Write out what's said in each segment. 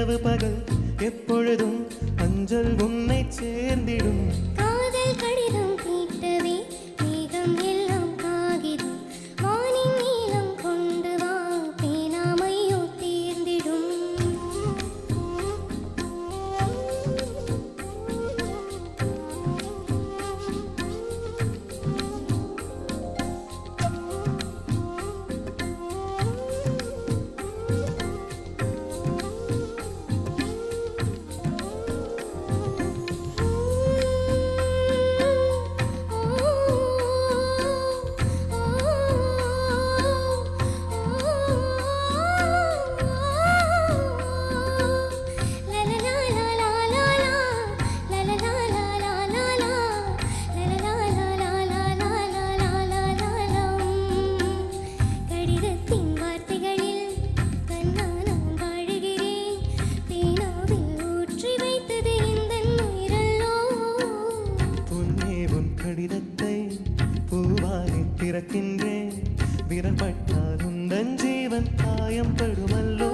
இரவு பகல் எப்பொழுதும் அஞ்சல் உன்னை சேர்ந்திடும். காதல் கடிதம் கேட்டவே மேகம் எல்லாம் காகிதம் வானின் நீளம் கொண்டு வா பேனாமையோ தீர்ந்திடும். கடிதத்தை பூவாலை திறக்கின்றேன். விரல் பட்டால் உந்தன் ஜீவன் காயம் படுமல்லோ.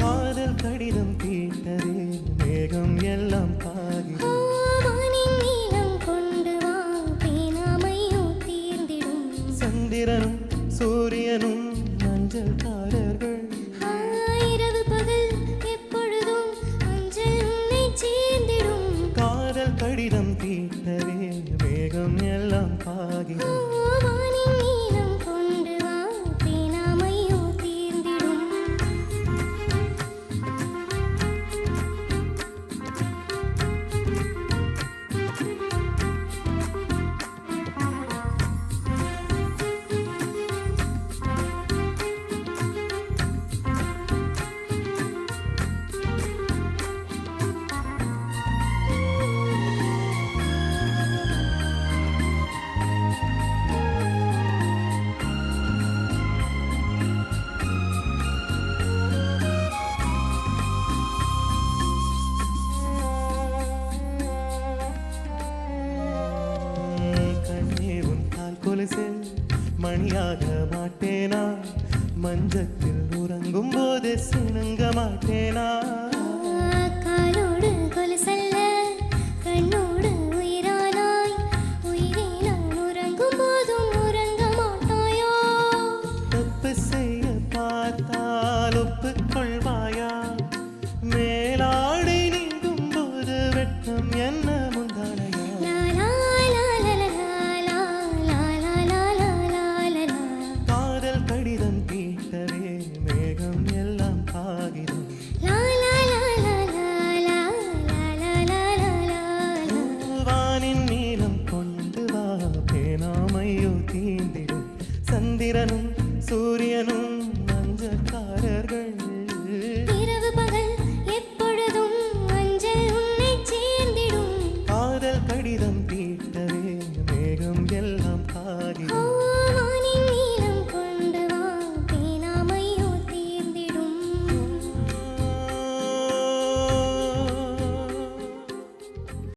காதல் கடிதம் கேட்டதே மேகம் எல்லாம் காகிதம் கொண்டு வா பேனாமையோ தீர்ந்திடும். சந்திரனும் சூரியனும் மஞ்சள்காரர்கள். இரவு பகல் எப்பொழுதும் அஞ்சல் உன்னை சேர்ந்திடும். காதல் கடிதம் தீட்டவே மேகம் எல்லாம் காகிதம். வானின் நீளம் கொண்டு வா பேனாமையோ தீர்ந்திடும். கொலுசில் மணியாக மாட்டேனா, மஞ்சத்தில் உறங்கும் போது சிணுங்க மாட்டேனா. காலோடு கொலுசல்ல கண்ணோடு உயிரானாய், உயிரை நான் உறங்கும் போதும் உறங்க மாட்டாயோ. தப்பு செய்ய பார்த்தால் ஒப்புக்கொள்வாயா? மேலாடை நீங்கும் போது வெட்கம் என்ன